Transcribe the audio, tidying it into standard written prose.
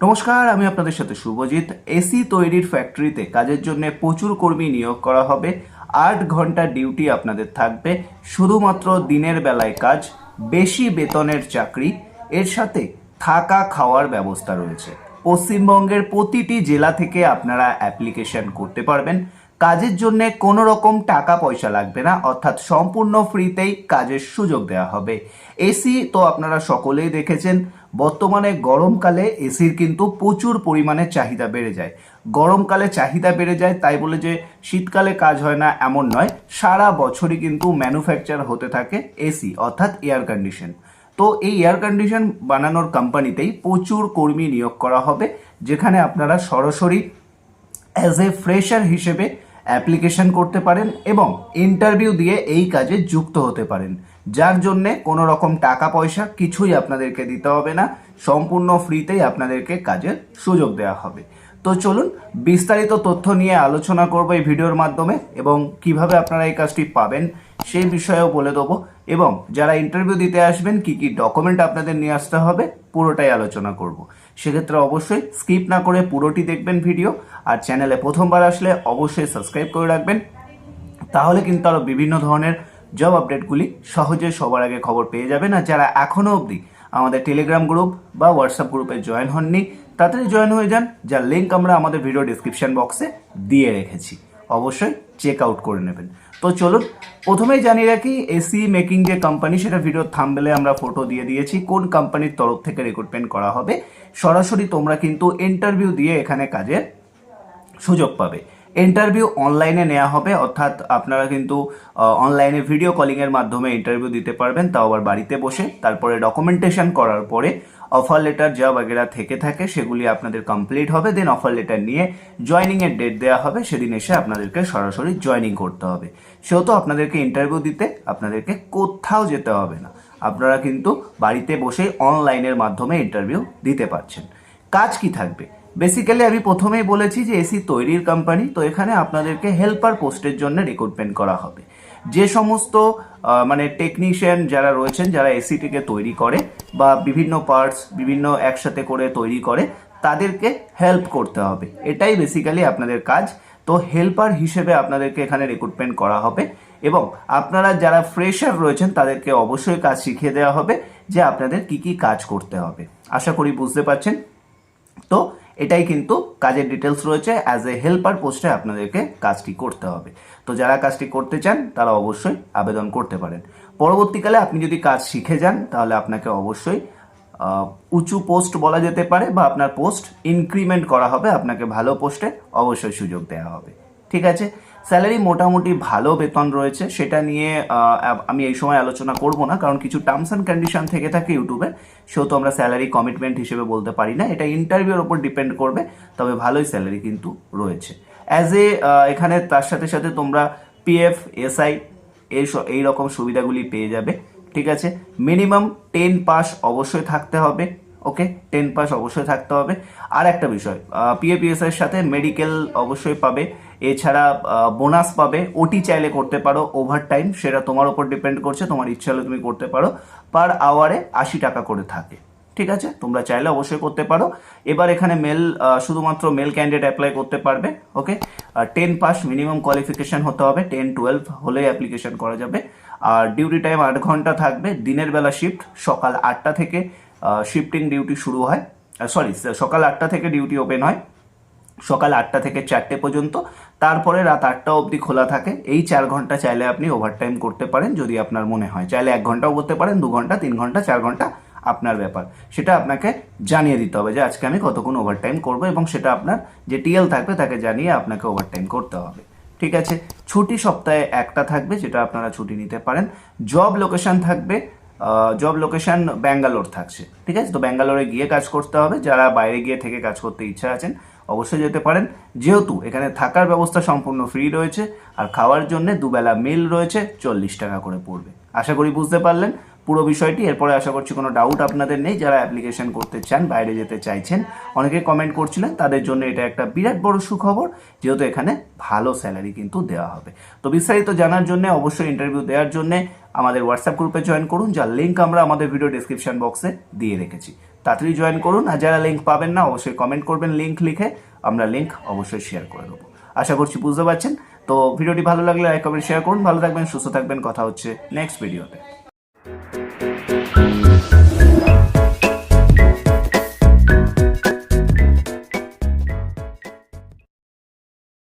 নমস্কার, আমি আপনাদের সাথে শুভজিৎ। এসি তৈরির ফ্যাক্টরিতে কাজের জন্য প্রচুর কর্মী নিয়োগ করা হবে। 8 ঘন্টা ডিউটি আপনাদের থাকবে, শুধুমাত্র দিনের বেলায় কাজ, বেশি বেতনের চাকরি, এর সাথে থাকা খাওয়ার ব্যবস্থা রয়েছে। পশ্চিমবঙ্গের প্রতিটি জেলা থেকে আপনারা অ্যাপ্লিকেশন করতে পারবেন। কাজের জন্য কোনো রকম টাকা পয়সা লাগবে না, অর্থাৎ সম্পূর্ণ ফ্রিতেই কাজের সুযোগ দেওয়া হবে। এসি তো আপনারা সকলেই দেখেছেন, বর্তমানে গরমকালে এসির কিন্তু প্রচুর পরিমাণে চাহিদা বেড়ে যায়। গরমকালে চাহিদা বেড়ে যায় তাই বলে যে শীতকালে কাজ হয় না এমন নয়, সারা বছরই কিন্তু ম্যানুফ্যাকচার হতে থাকে এসি অর্থাৎ এয়ার কন্ডিশন। তো এই এয়ার কন্ডিশন বানানোর কোম্পানিতেই প্রচুর কর্মী নিয়োগ করা হবে, যেখানে আপনারা সরাসরি অ্যাজ এ ফ্রেশার হিসেবে অ্যাপ্লিকেশন করতে পারেন এবং ইন্টারভিউ দিয়ে এই কাজে যুক্ত হতে পারেন, যার জন্যে কোনো রকম টাকা পয়সা কিছুই আপনাদেরকে দিতে হবে না, সম্পূর্ণ ফ্রিতেই আপনাদেরকে কাজের সুযোগ দেওয়া হবে। তো চলুন বিস্তারিত তথ্য নিয়ে আলোচনা করব এই ভিডিওর মাধ্যমে, এবং কিভাবে আপনারা এই কাজটি পাবেন সেই বিষয়েও বলে দেবো, এবং যারা ইন্টারভিউ দিতে আসবেন কি কি ডকুমেন্ট আপনাদের নিয়ে আসতে হবে পুরোটাই আলোচনা করব। সেক্ষেত্রে অবশ্যই স্কিপ না করে পুরোটি দেখবেন ভিডিও, আর চ্যানেলে প্রথমবার আসলে অবশ্যই সাবস্ক্রাইব করে রাখবেন, তাহলে কিন্তু আরও বিভিন্ন ধরনের জব আপডেটগুলি সহজে সবার আগে খবর পেয়ে যাবেন। আর যারা এখনও অবধি আমাদের টেলিগ্রাম গ্রুপ বা হোয়াটসঅ্যাপ গ্রুপে জয়েন হননি, তাড়াতাড়ি জয়েন হয়ে যান, যার লিঙ্ক আমরা আমাদের ভিডিও ডিসক্রিপশন বক্সে দিয়ে রেখেছি, অবশ্যই চেক আউট করে নেবেন। তো চলুন প্রথমেই জানিয়ে রাখি, এসি মেকিং যে কোম্পানি, সেটা ভিডিওর থাম্বনেলে আমরা ফটো দিয়ে দিয়েছি কোন কোম্পানির তরফ থেকে রিক্রুটমেন্ট করা হবে। সরাসরি তোমরা কিন্তু ইন্টারভিউ দিয়ে এখানে কাজের সুযোগ পাবে। ইন্টারভিউ অনলাইনে নেওয়া হবে, অর্থাৎ আপনারা কিন্তু অনলাইনে ভিডিও কলিংয়ের মাধ্যমে ইন্টারভিউ দিতে পারবেন, তাও আবার বাড়িতে বসে। তারপরে ডকুমেন্টেশন করার পরে অফার লেটার যা বাগেরা থেকে থাকে সেগুলি আপনাদের কমপ্লিট হবে, দেন অফার লেটার নিয়ে জয়নিংয়ের ডেট দেওয়া হবে, সেদিন এসে আপনাদেরকে সরাসরি জয়নিং করতে হবে। সেহেতু আপনাদেরকে ইন্টারভিউ দিতে আপনাদেরকে কোথাও যেতে হবে না, আপনারা কিন্তু বাড়িতে বসে অনলাইনের মাধ্যমে ইন্টারভিউ দিতে পারছেন। কাজ কি থাকবে? বেসিক্যালি আমি প্রথমেই বলেছি যে এসি তৈরির কোম্পানি, তো এখানে আপনাদেরকে হেল্পার পোস্টের জন্য রিক্রুটমেন্ট করা হবে। যে সমস্ত মানে টেকনিশিয়ান যারা রয়েছেন, যারা এসিটিকে তৈরি করে বা বিভিন্ন পার্টস বিভিন্ন একসাথে করে তৈরি করে, তাদেরকে হেল্প করতে হবে, এটাই বেসিক্যালি আপনাদের কাজ। তো হেল্পার হিসেবে আপনাদেরকে এখানে রিক্রুটমেন্ট করা হবে, এবং আপনারা যারা ফ্রেশার রয়েছেন তাদেরকে অবশ্যই কাজ শিখিয়ে দেওয়া হবে যে আপনাদের কি কি কাজ করতে হবে। আশা করি বুঝতে পারছেন। তো এটাই কিন্তু কাজের ডিটেলস রয়েছে, অ্যাজ এ হেল্পার পোস্টে আপনাদেরকে কাজটি করতে হবে। তো যারা কাজটি করতে চান তারা অবশ্যই আবেদন করতে পারেন। পরবর্তীকালে আপনি যদি কাজ শিখে যান তাহলে আপনাকে অবশ্যই উঁচু পোস্ট বলা যেতে পারে, বা আপনার পোস্ট ইনক্রিমেন্ট করা হবে, আপনাকে ভালো পোস্টে অবশ্যই সুযোগ দেওয়া হবে। ঠিক আছে, স্যালারি মোটামুটি ভালো বেতন রয়েছে, সেটা নিয়ে আমি এই সময় আলোচনা করব না, কারণ কিছু টার্মস অ্যান্ড কন্ডিশন থেকে থাকে ইউটিউবে, সেহেতু আমরা স্যালারি কমিটমেন্ট হিসেবে বলতে পারি না, এটা ইন্টারভিউর ওপর ডিপেন্ড করবে। তবে ভালোই স্যালারি কিন্তু রয়েছে। অ্যাজ এ এখানে তার সাথে সাথে তোমরা পিএফ, এসআই এই রকম সুবিধাগুলি পেয়ে যাবে। ঠিক আছে, মিনিমাম 10 পাস অবশ্যই থাকতে হবে। ওকে, 10 পাস অবশ্যই থাকতে হবে। আর একটা বিষয়, পিএফএস এর সাথে মেডিকেল অবশ্যই পাবে, এছাড়া বোনাস পাবে। ওটি চাইলে করতে পারো, ওভার টাইম সেটা তোমার ওপর ডিপেন্ড করছে, তোমার ইচ্ছা হলে তুমি করতে পারো। পার আওয়ারে 80 টাকা করে থাকে। ঠিক আছে, তোমরা চাইলে অবশ্যই করতে পারো। এবার এখানে শুধুমাত্র মেল ক্যান্ডিডেট অ্যাপ্লাই করতে পারবে। ওকে, 10 পাস মিনিমাম কোয়ালিফিকেশন হতে হবে, 10-12 হলেই অ্যাপ্লিকেশন করা যাবে। আর ডিউটি টাইম 8 ঘন্টা থাকবে। দিনের বেলা শিফট, সকাল 8টা থেকে শিফটিং ডিউটি শুরু হয়, সকাল 8টা থেকে ডিউটি ওপেন হয়, সকাল 8টা থেকে 4টে পর্যন্ত, তারপরে রাত 8টা অবধি খোলা থাকে। এই 4 ঘন্টা চাইলে আপনি ওভারটাইম করতে পারেন যদি আপনার মনে হয়, চাইলে 1 ঘন্টাও করতে পারেন, 2 ঘন্টা, 3 ঘন্টা, 4 ঘন্টা, আপনার ব্যাপার। সেটা আপনাকে জানিয়ে দিতে হবে যে আজকে আমি কতক্ষণ ওভারটাইম করবো, এবং সেটা আপনার যে টিএল থাকবে তাকে জানিয়ে আপনাকে ওভারটাইম করতে হবে। ঠিক আছে, ছুটি সপ্তাহে একটা থাকবে, যেটা আপনারা ছুটি নিতে পারেন। জব লোকেশন থাকবে, জব লোকেশন ব্যাঙ্গালোর থাকছে। ঠিক আছে, তো ব্যাঙ্গালোরে গিয়ে কাজ করতে হবে। যারা বাইরে গিয়ে থেকে কাজ করতে ইচ্ছা আছেন অবশ্যই যেতে পারেন, যেহেতু এখানে থাকার ব্যবস্থা সম্পূর্ণ ফ্রি রয়েছে, আর খাওয়ার জন্য দুবেলা মিল রয়েছে, 40 টাকা করে পড়বে। আশা করি বুঝতে পারলেন পুরো বিষয়টি। এরপরে আশা করছি কোনো ডাউট আপনাদের নেই। যারা অ্যাপ্লিকেশন করতে চান, বাইরে যেতে চাইছেন, অনেকে কমেন্ট করছিলেন, তাদের জন্য এটা একটা বিরাট বড় সুখবর, যেহেতু এখানে ভালো স্যালারি কিন্তু দেওয়া হবে। তো বিস্তারিত জানার জন্য, অবশ্যই ইন্টারভিউ দেওয়ার জন্য আমাদের হোয়াটসঅ্যাপ গ্রুপে জয়েন করুন, যার লিঙ্ক আমরা আমাদের ভিডিও ডেসক্রিপশন বক্সে দিয়ে রেখেছি। তাড়াতাড়ি জয়েন করুন। আর যারা লিঙ্ক পাবেন না অবশ্যই কমেন্ট করবেন লিঙ্ক লিখে, আমরা লিঙ্ক অবশ্যই শেয়ার করে দেবো। আশা করছি বুঝতে পারছেন। তো ভিডিওটি ভালো লাগলে লাইক কমেন্ট শেয়ার করুন। ভালো থাকবেন, সুস্থ থাকবেন, কথা হচ্ছে নেক্সট ভিডিওতে।